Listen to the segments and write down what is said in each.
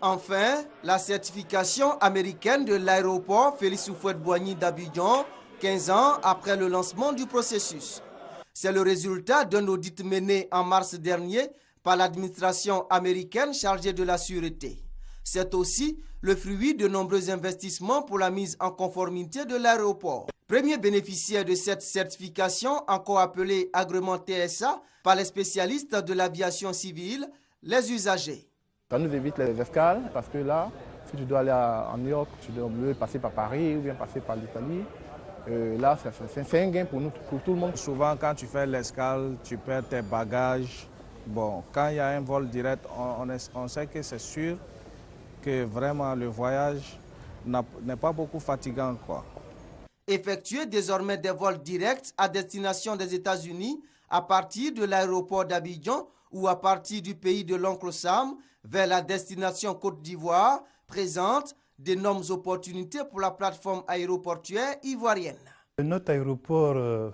Enfin, la certification américaine de l'aéroport Félix Houphouët-Boigny d'Abidjan, 15 ans après le lancement du processus. C'est le résultat d'un audit mené en mars dernier par l'administration américaine chargée de la sûreté. C'est aussi le fruit de nombreux investissements pour la mise en conformité de l'aéroport. Premier bénéficiaire de cette certification, encore appelée agrément TSA, par les spécialistes de l'aviation civile, les usagers. Ça nous évite les escales parce que là, si tu dois aller en New York, tu dois passer par Paris ou bien passer par l'Italie. Là, c'est un gain pour nous, pour tout le monde. Souvent, quand tu fais l'escale, tu perds tes bagages. Bon, quand il y a un vol direct, on sait que c'est sûr que vraiment le voyage n'est pas beaucoup fatigant, quoi. Effectuer désormais des vols directs à destination des États-Unis à partir de l'aéroport d'Abidjan ou à partir du pays de l'oncle Sam vers la destination Côte d'Ivoire présente d'énormes opportunités pour la plateforme aéroportuaire ivoirienne. Notre aéroport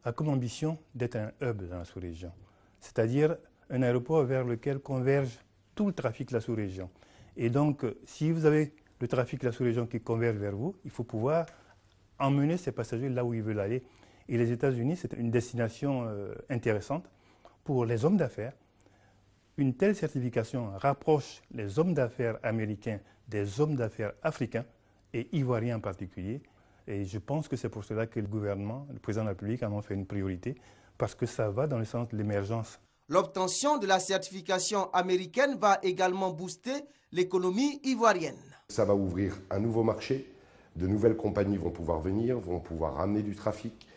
a comme ambition d'être un hub dans la sous-région, c'est-à-dire un aéroport vers lequel converge tout le trafic de la sous-région. Et donc, si vous avez le trafic de la sous-région qui converge vers vous, il faut pouvoir emmener ces passagers là où ils veulent aller. Et les États-Unis, c'est une destination intéressante pour les hommes d'affaires. Une telle certification rapproche les hommes d'affaires américains des hommes d'affaires africains et ivoiriens en particulier. Et je pense que c'est pour cela que le gouvernement, le président de la République en ont fait une priorité, parce que ça va dans le sens de l'émergence. L'obtention de la certification américaine va également booster l'économie ivoirienne. Ça va ouvrir un nouveau marché, de nouvelles compagnies vont pouvoir venir, vont pouvoir ramener du trafic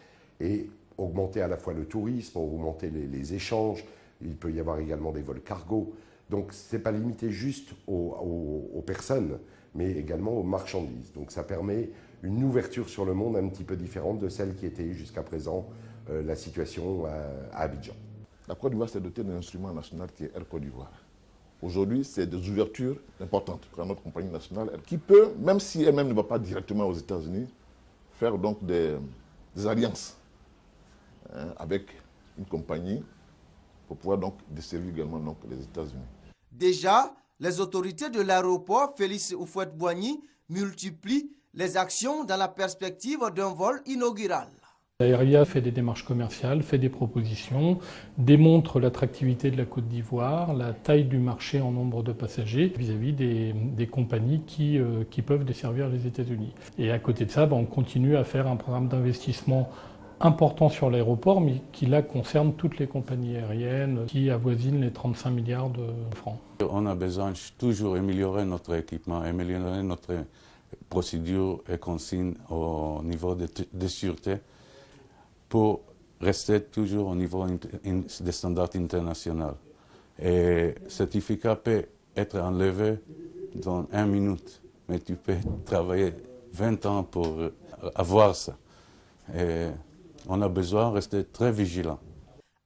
et augmenter à la fois le tourisme, augmenter les échanges. Il peut y avoir également des vols cargo. Donc ce n'est pas limité juste aux personnes, mais également aux marchandises. Donc ça permet une ouverture sur le monde un petit peu différente de celle qui était jusqu'à présent la situation à Abidjan. La Côte d'Ivoire s'est dotée d'un instrument national qui est Air Côte d'Ivoire. Aujourd'hui, c'est des ouvertures importantes pour notre compagnie nationale qui peut, même si elle-même ne va pas directement aux États-Unis, faire donc des alliances avec une compagnie pour pouvoir donc desservir également donc les États-Unis. Déjà, les autorités de l'aéroport Félix Houphouët-Boigny multiplient les actions dans la perspective d'un vol inaugural. Aéria fait des démarches commerciales, fait des propositions, démontre l'attractivité de la Côte d'Ivoire, la taille du marché en nombre de passagers vis-à-vis des compagnies qui peuvent desservir les États-Unis. Et à côté de ça, on continue à faire un programme d'investissement important sur l'aéroport, mais qui là concerne toutes les compagnies aériennes qui avoisinent les 35 milliards de francs. On a besoin de toujours améliorer notre équipement, améliorer notre procédure et consignes au niveau de sûreté pour rester toujours au niveau des standards internationaux. Et le certificat peut être enlevé dans 1 minute, mais tu peux travailler 20 ans pour avoir ça. Et on a besoin de rester très vigilant.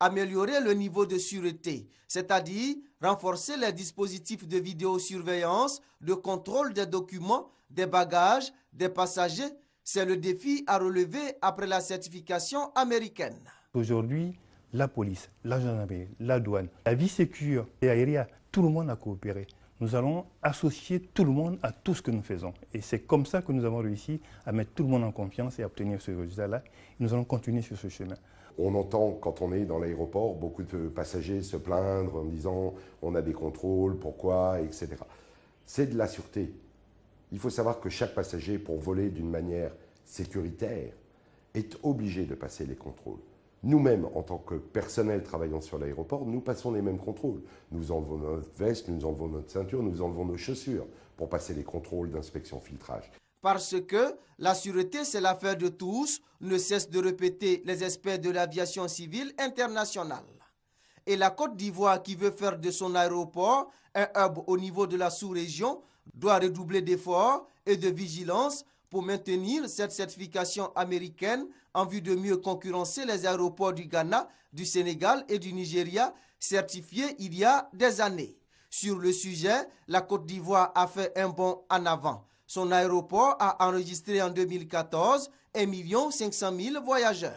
Améliorer le niveau de sûreté, c'est-à-dire renforcer les dispositifs de vidéosurveillance, de contrôle des documents, des bagages, des passagers, c'est le défi à relever après la certification américaine. Aujourd'hui, la police, la gendarmerie, la douane, la vie sécure et aérienne, tout le monde a coopéré. Nous allons associer tout le monde à tout ce que nous faisons. Et c'est comme ça que nous avons réussi à mettre tout le monde en confiance et à obtenir ce résultat-là. Nous allons continuer sur ce chemin. On entend, quand on est dans l'aéroport, beaucoup de passagers se plaindre en disant « on a des contrôles, pourquoi ?» etc. C'est de la sûreté. Il faut savoir que chaque passager, pour voler d'une manière sécuritaire, est obligé de passer les contrôles. Nous-mêmes, en tant que personnel travaillant sur l'aéroport, nous passons les mêmes contrôles. Nous enlevons notre veste, nous enlevons notre ceinture, nous enlevons nos chaussures pour passer les contrôles d'inspection-filtrage. Parce que la sûreté, c'est l'affaire de tous, ne cessent de répéter les experts de l'aviation civile internationale. Et la Côte d'Ivoire, qui veut faire de son aéroport un hub au niveau de la sous-région, doit redoubler d'efforts et de vigilance pour maintenir cette certification américaine en vue de mieux concurrencer les aéroports du Ghana, du Sénégal et du Nigeria, certifiés il y a des années. Sur le sujet, la Côte d'Ivoire a fait un bond en avant. Son aéroport a enregistré en 2014 1 500 000 voyageurs.